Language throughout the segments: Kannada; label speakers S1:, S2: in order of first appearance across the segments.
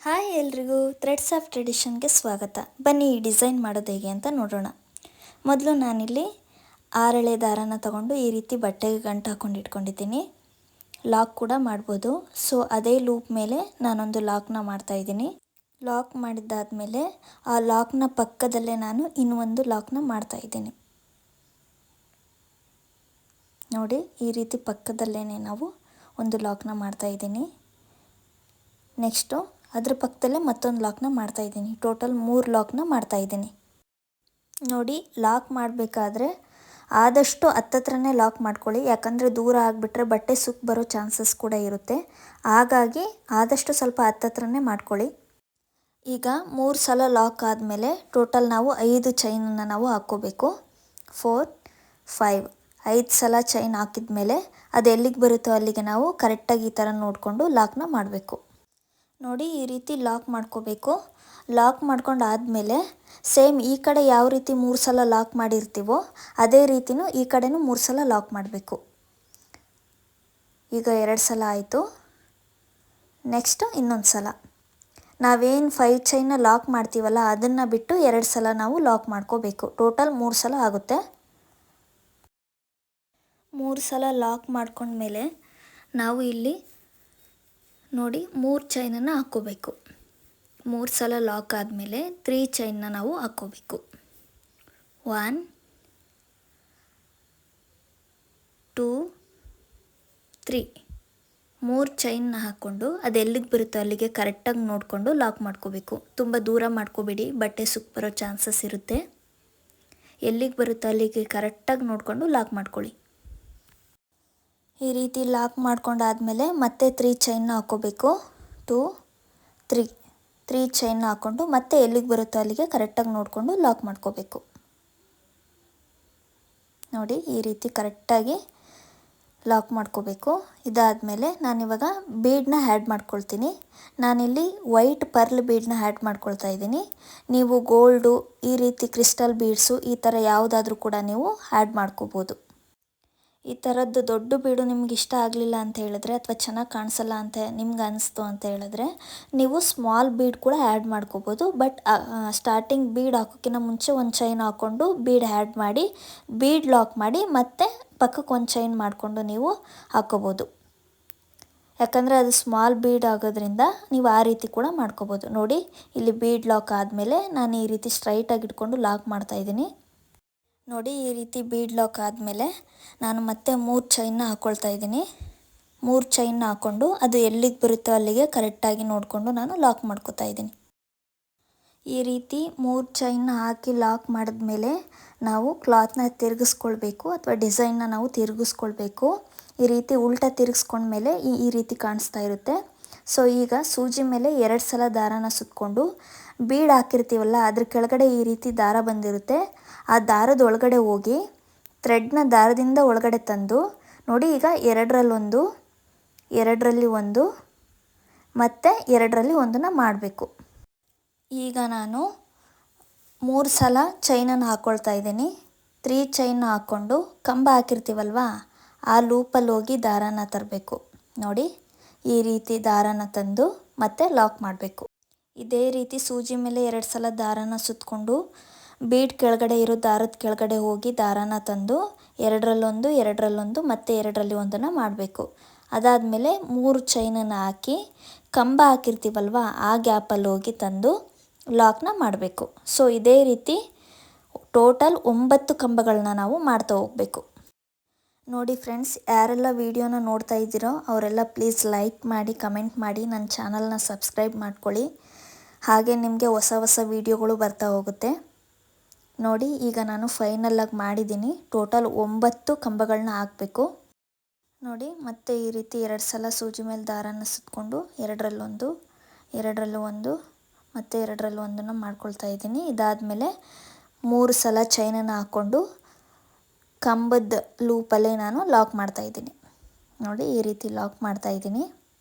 S1: ಹಾಯ್ ಎಲ್ರಿಗೂ ಥ್ರೆಡ್ಸ್ ಆಫ್ ಟ್ರೆಡಿಷನ್ಗೆ ಸ್ವಾಗತ. ಬನ್ನಿ ಈ ಡಿಸೈನ್ ಮಾಡೋದು ಹೇಗೆ ಅಂತ ನೋಡೋಣ. ಮೊದಲು ನಾನಿಲ್ಲಿ 6 ಎಳೆ ದಾರನ ತಗೊಂಡು ಈ ರೀತಿ ಬಟ್ಟೆಗೆ ಗಂಟು ಹಾಕ್ಕೊಂಡು ಇಟ್ಕೊಂಡಿದ್ದೀನಿ. ಲಾಕ್ ಕೂಡ ಮಾಡ್ಬೋದು. ಸೊ ಅದೇ ಲೂಪ್ ಮೇಲೆ ನಾನೊಂದು ಲಾಕ್ನ ಮಾಡ್ತಾಯಿದ್ದೀನಿ. ಲಾಕ್ ಮಾಡಿದ್ದಾದಮೇಲೆ ಆ ಲಾಕ್ನ ಪಕ್ಕದಲ್ಲೇ ನಾನು ಇನ್ನೊಂದು ಲಾಕ್ನ ಮಾಡ್ತಾಯಿದ್ದೀನಿ. ನೋಡಿ, ಈ ರೀತಿ ಪಕ್ಕದಲ್ಲೇ ನಾವು ಒಂದು ಲಾಕ್ನ ಮಾಡ್ತಾಯಿದ್ದೀನಿ. ನೆಕ್ಸ್ಟು ಅದ್ರ ಪಕ್ಕದಲ್ಲೇ ಮತ್ತೊಂದು ಲಾಕ್ನ ಮಾಡ್ತಾಯಿದ್ದೀನಿ. ಟೋಟಲ್ 3 ಲಾಕ್ನ ಮಾಡ್ತಾಯಿದ್ದೀನಿ. ನೋಡಿ, ಲಾಕ್ ಮಾಡಬೇಕಾದ್ರೆ ಆದಷ್ಟು ಹತ್ತತ್ರನೇ ಲಾಕ್ ಮಾಡ್ಕೊಳ್ಳಿ. ಯಾಕಂದರೆ ದೂರ ಆಗಿಬಿಟ್ರೆ ಬಟ್ಟೆ ಸುಕ್ಕು ಬರೋ ಚಾನ್ಸಸ್ ಕೂಡ ಇರುತ್ತೆ. ಹಾಗಾಗಿ ಆದಷ್ಟು ಸ್ವಲ್ಪ ಹತ್ತತ್ರನೇ ಮಾಡ್ಕೊಳ್ಳಿ. ಈಗ 3 ಸಲ ಲಾಕ್ ಆದಮೇಲೆ ಟೋಟಲ್ ನಾವು 5 ಚೈನನ್ನು ನಾವು ಹಾಕ್ಕೋಬೇಕು. 4, 5 5 ಸಲ ಚೈನ್ ಹಾಕಿದ ಮೇಲೆ ಅದು ಎಲ್ಲಿಗೆ ಬರುತ್ತೋ ಅಲ್ಲಿಗೆ ನಾವು ಕರೆಕ್ಟಾಗಿ ಈ ಥರ ನೋಡಿಕೊಂಡು ಲಾಕ್ನ ಮಾಡಬೇಕು. ನೋಡಿ, ಈ ರೀತಿ ಲಾಕ್ ಮಾಡ್ಕೋಬೇಕು. ಲಾಕ್ ಮಾಡ್ಕೊಂಡು ಆದಮೇಲೆ ಸೇಮ್ ಈ ಕಡೆ ಯಾವ ರೀತಿ 3 ಸಲ ಲಾಕ್ ಮಾಡಿರ್ತೀವೋ ಅದೇ ರೀತಿಯೂ ಈ ಕಡೆನೂ 3 ಸಲ ಲಾಕ್ ಮಾಡಬೇಕು. ಈಗ 2 ಸಲ ಆಯಿತು. ನೆಕ್ಸ್ಟು ಇನ್ನೊಂದು ಸಲ ನಾವೇನು 5 ಚೈನ್ನ ಲಾಕ್ ಮಾಡ್ತೀವಲ್ಲ ಅದನ್ನು ಬಿಟ್ಟು 2 ಸಲ ನಾವು ಲಾಕ್ ಮಾಡ್ಕೋಬೇಕು. ಟೋಟಲ್ 3 ಸಲ ಆಗುತ್ತೆ. 3 ಸಲ ಲಾಕ್ ಮಾಡ್ಕೊಂಡ್ಮೇಲೆ ನಾವು ಇಲ್ಲಿ ನೋಡಿ 3 ಚೈನನ್ನು ಹಾಕ್ಕೋಬೇಕು. 3 ಸಲ ಲಾಕ್ ಆದಮೇಲೆ 3 ಚೈನ್ನ ನಾವು ಹಾಕ್ಕೋಬೇಕು. 1, 2, 3 3 ಚೈನ್ನ ಹಾಕ್ಕೊಂಡು ಅದು ಎಲ್ಲಿಗೆ ಬರುತ್ತೋ ಅಲ್ಲಿಗೆ ಕರೆಕ್ಟಾಗಿ ನೋಡಿಕೊಂಡು ಲಾಕ್ ಮಾಡ್ಕೋಬೇಕು. ತುಂಬ ದೂರ ಮಾಡ್ಕೋಬೇಡಿ, ಬಟ್ಟೆ ಸುಕ್ಕು ಬರೋ ಚಾನ್ಸಸ್ ಇರುತ್ತೆ. ಎಲ್ಲಿಗೆ ಬರುತ್ತೋ ಅಲ್ಲಿಗೆ ಕರೆಕ್ಟಾಗಿ ನೋಡಿಕೊಂಡು ಲಾಕ್ ಮಾಡ್ಕೊಳ್ಳಿ. ಈ ರೀತಿ ಲಾಕ್ ಮಾಡ್ಕೊಂಡಾದಮೇಲೆ ಮತ್ತೆ 3 ಚೈನ್ನ ಹಾಕ್ಕೋಬೇಕು. 2, 3 ಚೈನ್ನ ಹಾಕ್ಕೊಂಡು ಮತ್ತೆ ಎಲ್ಲಿಗೆ ಬರುತ್ತೋ ಅಲ್ಲಿಗೆ ಕರೆಕ್ಟಾಗಿ ನೋಡಿಕೊಂಡು ಲಾಕ್ ಮಾಡ್ಕೋಬೇಕು. ನೋಡಿ, ಈ ರೀತಿ ಕರೆಕ್ಟಾಗಿ ಲಾಕ್ ಮಾಡ್ಕೋಬೇಕು. ಇದಾದಮೇಲೆ ನಾನಿವಾಗ ಬೀಡನ್ನ ಆ್ಯಡ್ ಮಾಡ್ಕೊಳ್ತೀನಿ. ನಾನಿಲ್ಲಿ ವೈಟ್ ಪರ್ಲ್ ಬೀಡನ್ನ ಆ್ಯಡ್ ಮಾಡ್ಕೊಳ್ತಾ ಇದ್ದೀನಿ. ನೀವು ಗೋಲ್ಡು, ಈ ರೀತಿ ಕ್ರಿಸ್ಟಲ್ ಬೀಡ್ಸು ಈ ಥರ ಯಾವುದಾದ್ರೂ ಕೂಡ ನೀವು ಆ್ಯಡ್ ಮಾಡ್ಕೋಬೋದು. ಈ ಥರದ್ದು ದೊಡ್ಡ ಬೀಡು ನಿಮ್ಗೆ ಇಷ್ಟ ಆಗಲಿಲ್ಲ ಅಂತ ಹೇಳಿದ್ರೆ ಅಥವಾ ಚೆನ್ನಾಗಿ ಕಾಣಿಸಲ್ಲ ಅಂತ ನಿಮ್ಗೆ ಅನಿಸ್ತು ಅಂತ ಹೇಳಿದ್ರೆ ನೀವು ಸ್ಮಾಲ್ ಬೀಡ್ ಕೂಡ ಆ್ಯಡ್ ಮಾಡ್ಕೋಬೋದು. ಬಟ್ ಸ್ಟಾರ್ಟಿಂಗ್ ಬೀಡ್ ಹಾಕೋಕ್ಕಿಂತ ಮುಂಚೆ ಒಂದು ಚೈನ್ ಹಾಕ್ಕೊಂಡು ಬೀಡ್ ಆ್ಯಡ್ ಮಾಡಿ ಬೀಡ್ ಲಾಕ್ ಮಾಡಿ ಮತ್ತೆ ಪಕ್ಕಕ್ಕೆ ಒಂದು ಚೈನ್ ಮಾಡಿಕೊಂಡು ನೀವು ಹಾಕ್ಕೋಬೋದು. ಯಾಕಂದರೆ ಅದು ಸ್ಮಾಲ್ ಬೀಡ್ ಆಗೋದ್ರಿಂದ ನೀವು ಆ ರೀತಿ ಕೂಡ ಮಾಡ್ಕೋಬೋದು. ನೋಡಿ, ಇಲ್ಲಿ ಬೀಡ್ ಲಾಕ್ ಆದಮೇಲೆ ನಾನು ಈ ರೀತಿ ಸ್ಟ್ರೈಟಾಗಿ ಇಟ್ಕೊಂಡು ಲಾಕ್ ಮಾಡ್ತಾಯಿದ್ದೀನಿ. ನೋಡಿ, ಈ ರೀತಿ ಬೀಡ್ ಲಾಕ್ ಆದಮೇಲೆ ನಾನು ಮತ್ತೆ 3 ಚೈನ್ನ ಹಾಕ್ಕೊಳ್ತಾ ಇದ್ದೀನಿ. 3 ಚೈನ್ನ ಹಾಕ್ಕೊಂಡು ಅದು ಎಲ್ಲಿಗೆ ಬರುತ್ತೋ ಅಲ್ಲಿಗೆ ಕರೆಕ್ಟಾಗಿ ನೋಡಿಕೊಂಡು ನಾನು ಲಾಕ್ ಮಾಡ್ಕೋತಾ ಇದ್ದೀನಿ. ಈ ರೀತಿ 3 ಚೈನ್ನ ಹಾಕಿ ಲಾಕ್ ಮಾಡಿದ್ಮೇಲೆ ನಾವು ಕ್ಲಾತ್ನ ತಿರುಗಿಸ್ಕೊಳ್ಬೇಕು ಅಥವಾ ಡಿಸೈನ್ನ ನಾವು ತಿರುಗಿಸ್ಕೊಳ್ಬೇಕು. ಈ ರೀತಿ ಉಲ್ಟಾ ತಿರುಗಿಸ್ಕೊಂಡ್ಮೇಲೆ ಈ ರೀತಿ ಕಾಣಿಸ್ತಾ ಇರುತ್ತೆ. ಸೊ ಈಗ ಸೂಜಿ ಮೇಲೆ 2 ಸಲ ದಾರಾನ ಸುತ್ತಕೊಂಡು ಬೀಡ್ ಹಾಕಿರ್ತೀವಲ್ಲ ಅದ್ರ ಕೆಳಗಡೆ ಈ ರೀತಿ ದಾರ ಬಂದಿರುತ್ತೆ. ಆ ದಾರದ ಒಳಗಡೆ ಹೋಗಿ ಥ್ರೆಡ್ನ ದಾರದಿಂದ ಒಳಗಡೆ ತಂದು ನೋಡಿ, ಈಗ 2ರಲ್ಲಿ 1 ಮತ್ತು 2ರಲ್ಲಿ 1 ಮಾಡಬೇಕು. ಈಗ ನಾನು 3 ಸಲ ಚೈನನ್ನು ಹಾಕ್ಕೊಳ್ತಾ ಇದ್ದೀನಿ. 3 ಚೈನ್ನ ಹಾಕ್ಕೊಂಡು ಕಂಬ ಹಾಕಿರ್ತೀವಲ್ವ ಆ ಲೂಪಲ್ಲಿ ಹೋಗಿ ದಾರಾನ ತರಬೇಕು. ನೋಡಿ, ಈ ರೀತಿ ದಾರಾನ ತಂದು ಮತ್ತೆ ಲಾಕ್ ಮಾಡಬೇಕು. ಇದೇ ರೀತಿ ಸೂಜಿ ಮೇಲೆ 2 ಸಲ ದಾರಾನ ಸುತ್ತಕೊಂಡು ಬೀಡ್ ಕೆಳಗಡೆ ಇರೋ ದಾರದ ಕೆಳಗಡೆ ಹೋಗಿ ದಾರಾನ ತಂದು 2ರಲ್ಲಿ 1 ಮತ್ತು 2ರಲ್ಲಿ 1 ಮಾಡಬೇಕು. ಅದಾದಮೇಲೆ 3 ಚೈನನ್ನು ಹಾಕಿ ಕಂಬ ಹಾಕಿರ್ತೀವಲ್ವ ಆ ಗ್ಯಾಪಲ್ಲಿ ಹೋಗಿ ತಂದು ಲಾಕ್ನ ಮಾಡಬೇಕು. ಸೊ ಇದೇ ರೀತಿ ಟೋಟಲ್ 9 ಕಂಬಗಳನ್ನ ನಾವು ಮಾಡ್ತಾ ಹೋಗಬೇಕು. ನೋಡಿ ಫ್ರೆಂಡ್ಸ್, ಯಾರೆಲ್ಲ ವಿಡಿಯೋನ ನೋಡ್ತಾ ಇದ್ದೀರೋ ಅವರೆಲ್ಲ ಪ್ಲೀಸ್ ಲೈಕ್ ಮಾಡಿ, ಕಮೆಂಟ್ ಮಾಡಿ, ನನ್ನ ಚಾನಲ್ನ ಸಬ್ಸ್ಕ್ರೈಬ್ ಮಾಡ್ಕೊಳ್ಳಿ. ಹಾಗೆ ನಿಮಗೆ ಹೊಸ ವಿಡಿಯೋಗಳು ಬರ್ತಾ ಹೋಗುತ್ತೆ. ನೋಡಿ, ಈಗ ನಾನು ಫೈನಲಾಗಿ ಮಾಡಿದ್ದೀನಿ. ಟೋಟಲ್ 9 ಕಂಬಗಳನ್ನ ಹಾಕಬೇಕು. ನೋಡಿ, ಮತ್ತೆ ಈ ರೀತಿ 2 ಸಲ ಸೂಜಿ ಮೇಲೆ ದಾರಾನ ಸುತ್ತಕೊಂಡು 2ರಲ್ಲಿ 1 ಮತ್ತು 2ರಲ್ಲಿ 1 ಮಾಡ್ಕೊಳ್ತಾ ಇದ್ದೀನಿ. ಇದಾದಮೇಲೆ 3 ಸಲ ಚೈನನ್ನು ಹಾಕ್ಕೊಂಡು ಕಂಬದ ಲೂಪಲ್ಲೇ ನಾನು ಲಾಕ್ ಮಾಡ್ತಾಯಿದ್ದೀನಿ. ನೋಡಿ, ಈ ರೀತಿ ಲಾಕ್ ಮಾಡ್ತಾಯಿದ್ದೀನಿ.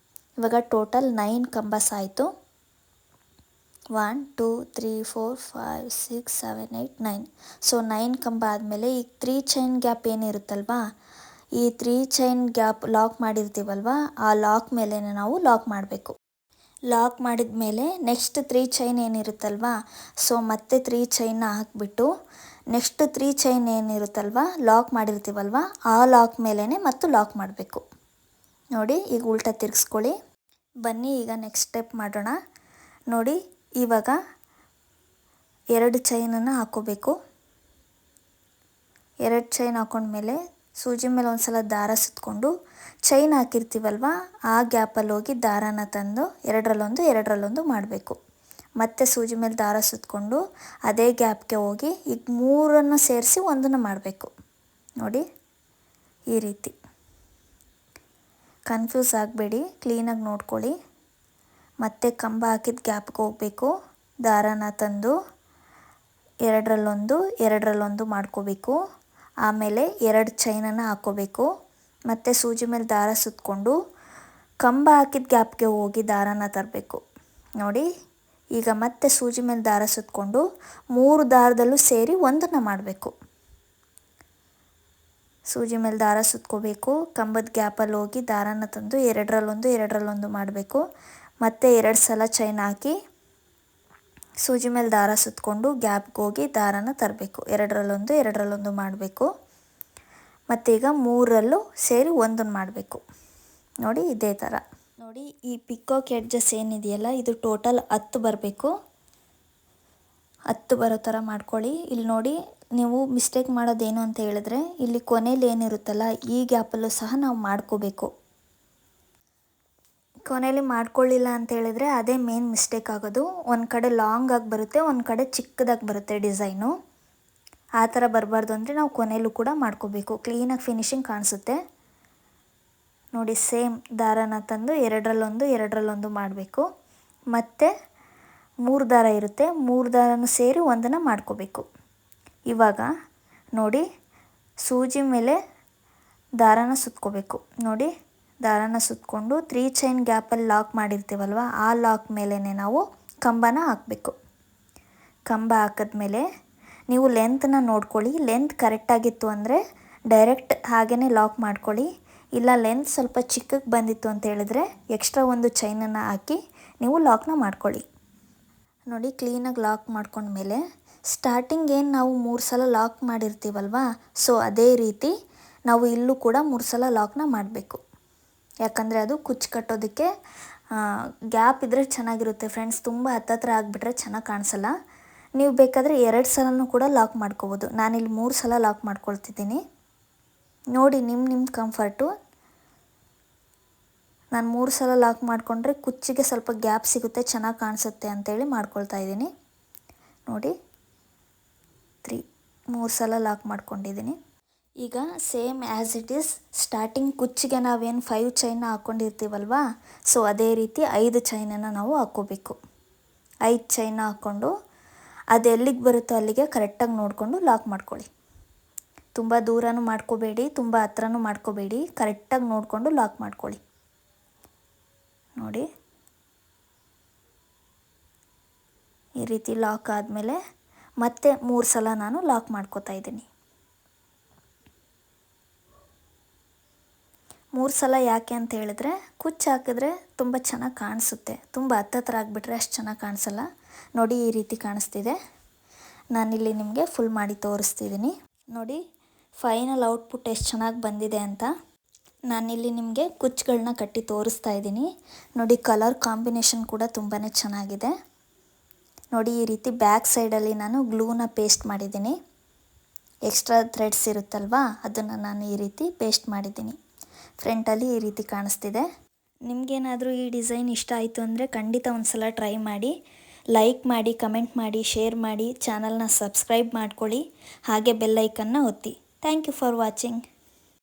S1: ಇವಾಗ ಟೋಟಲ್ 9 ಕಂಬಸ್ ಆಯಿತು. 1, 2, 3, 4, 5, 6, 7, 8, 9. ಸೊ 9 ಕಂಬ ಆದಮೇಲೆ ಈಗ 3 ಚೈನ್ ಗ್ಯಾಪ್ ಏನಿರುತ್ತಲ್ವಾ, ಈ 3 ಚೈನ್ ಗ್ಯಾಪ್ ಲಾಕ್ ಮಾಡಿರ್ತೀವಲ್ವ ಆ ಲಾಕ್ ಮೇಲೆ ನಾವು ಲಾಕ್ ಮಾಡಬೇಕು. ಲಾಕ್ ಮಾಡಿದ ಮೇಲೆ ನೆಕ್ಸ್ಟ್ 3 ಚೈನ್ ಏನಿರುತ್ತಲ್ವ, ಸೊ ಮತ್ತೆ 3 ಚೈನ್ನ ಹಾಕಿಬಿಟ್ಟು ನೆಕ್ಸ್ಟ್ 3 ಚೈನ್ ಏನಿರುತ್ತಲ್ವ ಲಾಕ್ ಮಾಡಿರ್ತೀವಲ್ವ ಆ ಲಾಕ್ ಮೇಲೇ ಮತ್ತು ಲಾಕ್ ಮಾಡಬೇಕು. ನೋಡಿ ಈಗ ಉಲ್ಟಾ ತಿರ್ಗಿಸ್ಕೊಳ್ಳಿ. ಬನ್ನಿ ಈಗ ನೆಕ್ಸ್ಟ್ ಸ್ಟೆಪ್ ಮಾಡೋಣ. ನೋಡಿ ಇವಾಗ 2 ಚೈನನ್ನು ಹಾಕ್ಕೋಬೇಕು. 2 ಚೈನ್ ಹಾಕೊಂಡ್ಮೇಲೆ ಸೂಜಿ ಮೇಲೆ ಒಂದು ಸಲ ದಾರ ಸುತ್ತಕೊಂಡು ಚೈನ್ ಹಾಕಿರ್ತೀವಲ್ವ ಆ ಗ್ಯಾಪಲ್ಲಿ ಹೋಗಿ ದಾರಾನ ತಂದು ಎರಡರಲ್ಲೊಂದು ಮಾಡಬೇಕು. ಮತ್ತೆ ಸೂಜಿ ಮೇಲೆ ದಾರ ಸುತ್ತಕೊಂಡು ಅದೇ ಗ್ಯಾಪ್ಗೆ ಹೋಗಿ ಈಗ 3 ಸೇರಿಸಿ 1 ಮಾಡಬೇಕು. ನೋಡಿ ಈ ರೀತಿ. ಕನ್ಫ್ಯೂಸ್ ಆಗಬೇಡಿ, ಕ್ಲೀನಾಗಿ ನೋಡ್ಕೊಳ್ಳಿ. ಮತ್ತೆ ಕಂಬ ಹಾಕಿದ ಗ್ಯಾಪ್ಗೆ ಹೋಗಬೇಕು, ದಾರಾನ ತಂದು ಎರಡರಲ್ಲೊಂದು ಮಾಡ್ಕೋಬೇಕು. ಆಮೇಲೆ 2 ಚೈನನ್ನು ಹಾಕ್ಕೋಬೇಕು. ಮತ್ತು ಸೂಜಿ ಮೇಲೆ ದಾರ ಸುತ್ತಕೊಂಡು ಕಂಬ ಹಾಕಿದ ಗ್ಯಾಪ್ಗೆ ಹೋಗಿ ದಾರಾನ ತರಬೇಕು. ನೋಡಿ ಈಗ ಮತ್ತೆ ಸೂಜಿ ಮೇಲೆ ದಾರ ಸುತ್ತಕೊಂಡು 3 ದಾರದಲ್ಲೂ ಸೇರಿ 1 ಮಾಡಬೇಕು. ಸೂಜಿ ಮೇಲೆ ದಾರ ಸುತ್ಕೋಬೇಕು, ಕಂಬದ ಗ್ಯಾಪಲ್ಲಿ ಹೋಗಿ ದಾರಾನ ತಂದು ಎರಡರಲ್ಲೊಂದು ಮಾಡಬೇಕು. ಮತ್ತು 2 ಸಲ ಚೈನ್ ಹಾಕಿ ಸೂಜಿ ಮೇಲೆ ದಾರ ಸುತ್ತಕೊಂಡು ಗ್ಯಾಪ್ಗೆ ಹೋಗಿ ದಾರಾನ ತರಬೇಕು. ಎರಡರಲ್ಲೊಂದು ಮಾಡಬೇಕು. ಮತ್ತು ಈಗ 3ರಲ್ಲೂ ಸೇರಿ 1 ಮಾಡಬೇಕು. ನೋಡಿ ಇದೇ ಥರ. ನೋಡಿ ಈ ಪಿಕಾಕ್ ಎಡ್ಜಸ್ ಏನಿದೆಯಲ್ಲ ಇದು ಟೋಟಲ್ 10 ಬರಬೇಕು. 10 ಬರೋ ಥರ ಮಾಡ್ಕೊಳ್ಳಿ. ಇಲ್ಲಿ ನೋಡಿ ನೀವು ಮಿಸ್ಟೇಕ್ ಮಾಡೋದೇನು ಅಂತ ಹೇಳಿದ್ರೆ ಇಲ್ಲಿ ಕೊನೆಯಲ್ಲಿ ಏನಿರುತ್ತಲ್ಲ ಈ ಗ್ಯಾಪಲ್ಲೂ ಸಹ ನಾವು ಮಾಡ್ಕೋಬೇಕು. ಕೊನೆಯಲ್ಲಿ ಮಾಡ್ಕೊಳ್ಳಿಲ್ಲ ಅಂತ ಹೇಳಿದ್ರೆ ಅದೇ ಮೇನ್ ಮಿಸ್ಟೇಕ್ ಆಗೋದು. ಒಂದು ಕಡೆ ಲಾಂಗ್ ಆಗಿ ಬರುತ್ತೆ, ಒಂದು ಕಡೆ ಚಿಕ್ಕದಾಗಿ ಬರುತ್ತೆ ಡಿಸೈನು. ಆ ಥರ ಬರಬಾರ್ದು ಅಂದರೆ ನಾವು ಕೊನೆಯಲ್ಲೂ ಕೂಡ ಮಾಡ್ಕೋಬೇಕು. ಕ್ಲೀನಾಗಿ ಫಿನಿಶಿಂಗ್ ಕಾಣಿಸುತ್ತೆ. ನೋಡಿ ಸೇಮ್ ದಾರಾನ ತಂದು ಎರಡರಲ್ಲೊಂದು ಮಾಡಬೇಕು. ಮತ್ತು 3 ದಾರ ಇರುತ್ತೆ, 3 ದಾರನೂ ಸೇರಿ 1 ಮಾಡ್ಕೋಬೇಕು. ಇವಾಗ ನೋಡಿ ಸೂಜಿ ಮೇಲೆ ದಾರಾನ ಸುತ್ಕೋಬೇಕು. ನೋಡಿ ದಾರಾನ ಸುತ್ತಕೊಂಡು 3 ಚೈನ್ ಗ್ಯಾಪಲ್ಲಿ ಲಾಕ್ ಮಾಡಿರ್ತೀವಲ್ವ ಆ ಲಾಕ್ ಮೇಲೇ ನಾವು ಕಂಬನ ಹಾಕಬೇಕು. ಕಂಬ ಹಾಕಿದ್ಮೇಲೆ ನೀವು ಲೆಂತನ್ನ ನೋಡ್ಕೊಳ್ಳಿ. ಲೆಂತ್ ಕರೆಕ್ಟಾಗಿತ್ತು ಅಂದರೆ ಡೈರೆಕ್ಟ್ ಹಾಗೇ ಲಾಕ್ ಮಾಡ್ಕೊಳ್ಳಿ. ಇಲ್ಲ ಲೆಂತ್ ಸ್ವಲ್ಪ ಚಿಕ್ಕಗೆ ಬಂದಿತ್ತು ಅಂತ ಹೇಳಿದ್ರೆ ಎಕ್ಸ್ಟ್ರಾ 1 ಚೈನನ್ನು ಹಾಕಿ ನೀವು ಲಾಕ್ನ ಮಾಡ್ಕೊಳ್ಳಿ. ನೋಡಿ ಕ್ಲೀನಾಗಿ ಲಾಕ್ ಮಾಡ್ಕೊಂಡ್ಮೇಲೆ ಸ್ಟಾರ್ಟಿಂಗ್ ಏನು ನಾವು 3 ಸಲ ಲಾಕ್ ಮಾಡಿರ್ತೀವಲ್ವ ಸೊ ಅದೇ ರೀತಿ ನಾವು ಇಲ್ಲೂ ಕೂಡ 3 ಸಲ ಲಾಕ್ನ ಮಾಡಬೇಕು. ಯಾಕಂದರೆ ಅದು ಕುಚ್ಚು ಕಟ್ಟೋದಕ್ಕೆ ಗ್ಯಾಪ್ ಇದ್ದರೆ ಚೆನ್ನಾಗಿರುತ್ತೆ ಫ್ರೆಂಡ್ಸ್. ತುಂಬ ಹತ್ತತ್ರ ಆಗಿಬಿಟ್ರೆ ಚೆನ್ನಾಗಿ ಕಾಣಿಸಲ್ಲ. ನೀವು ಬೇಕಾದರೆ 2 ಸಲನೂ ಕೂಡ ಲಾಕ್ ಮಾಡ್ಕೋಬೋದು. ನಾನಿಲ್ಲಿ 3 ಸಲ ಲಾಕ್ ಮಾಡ್ಕೊಳ್ತಿದ್ದೀನಿ. ನೋಡಿ ನಿಮ್ಮ ಕಂಫರ್ಟು. ನಾನು 3 ಸಲ ಲಾಕ್ ಮಾಡಿಕೊಂಡ್ರೆ ಕುಚ್ಚಿಗೆ ಸ್ವಲ್ಪ ಗ್ಯಾಪ್ ಸಿಗುತ್ತೆ, ಚೆನ್ನಾಗಿ ಕಾಣಿಸುತ್ತೆ ಅಂತೇಳಿ ಮಾಡ್ಕೊಳ್ತಾ ಇದ್ದೀನಿ. ನೋಡಿ 3 ಸಲ ಲಾಕ್ ಮಾಡ್ಕೊಂಡಿದ್ದೀನಿ. ಈಗ same as it is starting ಕುಚ್ಚಿಗೆ ನಾವೇನು 5 ಚೈನ್ನ ಹಾಕ್ಕೊಂಡಿರ್ತೀವಲ್ವ ಸೊ ಅದೇ ರೀತಿ 5 ಚೈನನ್ನು ನಾವು ಹಾಕ್ಕೋಬೇಕು. 5 ಚೈನ ಹಾಕ್ಕೊಂಡು ಅದು ಎಲ್ಲಿಗೆ ಬರುತ್ತೋ ಅಲ್ಲಿಗೆ ಕರೆಕ್ಟಾಗಿ ನೋಡಿಕೊಂಡು ಲಾಕ್ ಮಾಡ್ಕೊಳ್ಳಿ. ತುಂಬ ದೂರನೂ ಮಾಡ್ಕೋಬೇಡಿ, ತುಂಬ ಹತ್ರನೂ ಮಾಡ್ಕೋಬೇಡಿ, ಕರೆಕ್ಟಾಗಿ ನೋಡಿಕೊಂಡು ಲಾಕ್ ಮಾಡ್ಕೊಳ್ಳಿ. ನೋಡಿ ಈ ರೀತಿ ಲಾಕ್ ಆದಮೇಲೆ ಮತ್ತೆ 3 ಸಲ ನಾನು ಲಾಕ್ ಮಾಡ್ಕೋತಾ ಇದ್ದೀನಿ. 3 ಸಲ ಯಾಕೆ ಅಂತ ಹೇಳಿದ್ರೆ ಕುಚ್ಚು ಹಾಕಿದ್ರೆ ತುಂಬ ಚೆನ್ನಾಗಿ ಕಾಣಿಸುತ್ತೆ. ತುಂಬ ಹತ್ತತ್ರ ಆಗಿಬಿಟ್ರೆ ಅಷ್ಟು ಚೆನ್ನಾಗಿ ಕಾಣಿಸಲ್ಲ. ನೋಡಿ ಈ ರೀತಿ ಕಾಣಿಸ್ತಿದೆ. ನಾನಿಲ್ಲಿ ನಿಮಗೆ ಫುಲ್ ಮಾಡಿ ತೋರಿಸ್ತಿದ್ದೀನಿ. ನೋಡಿ ಫೈನಲ್ ಔಟ್ಪುಟ್ ಎಷ್ಟು ಚೆನ್ನಾಗಿ ಬಂದಿದೆ ಅಂತ. ನಾನಿಲ್ಲಿ ನಿಮಗೆ ಕುಚ್ಚುಗಳನ್ನ ಕಟ್ಟಿ ತೋರಿಸ್ತಾ ಇದ್ದೀನಿ. ನೋಡಿ ಕಲರ್ ಕಾಂಬಿನೇಷನ್ ಕೂಡ ತುಂಬಾ ಚೆನ್ನಾಗಿದೆ. ನೋಡಿ ಈ ರೀತಿ ಬ್ಯಾಕ್ ಸೈಡಲ್ಲಿ ನಾನು ಗ್ಲೂನ ಪೇಸ್ಟ್ ಮಾಡಿದ್ದೀನಿ. ಎಕ್ಸ್ಟ್ರಾ ಥ್ರೆಡ್ಸ್ ಇರುತ್ತಲ್ವಾ ಅದನ್ನು ನಾನು ಈ ರೀತಿ ಪೇಸ್ಟ್ ಮಾಡಿದ್ದೀನಿ. ಫ್ರಂಟಲ್ಲಿ ಈ ರೀತಿ ಕಾಣಿಸ್ತಿದೆ. ನಿಮಗೇನಾದರೂ ಈ ಡಿಸೈನ್ ಇಷ್ಟ ಆಯಿತು ಅಂದರೆ ಖಂಡಿತ ಒಂದು ಸಲ ಟ್ರೈ ಮಾಡಿ. ಲೈಕ್ ಮಾಡಿ, ಕಮೆಂಟ್ ಮಾಡಿ, ಶೇರ್ ಮಾಡಿ, ಚಾನಲ್ನ ಸಬ್ಸ್ಕ್ರೈಬ್ ಮಾಡ್ಕೊಳ್ಳಿ. ಹಾಗೆ ಬೆಲ್ ಐಕನ್ನ ಒತ್ತಿ. Thank you for watching.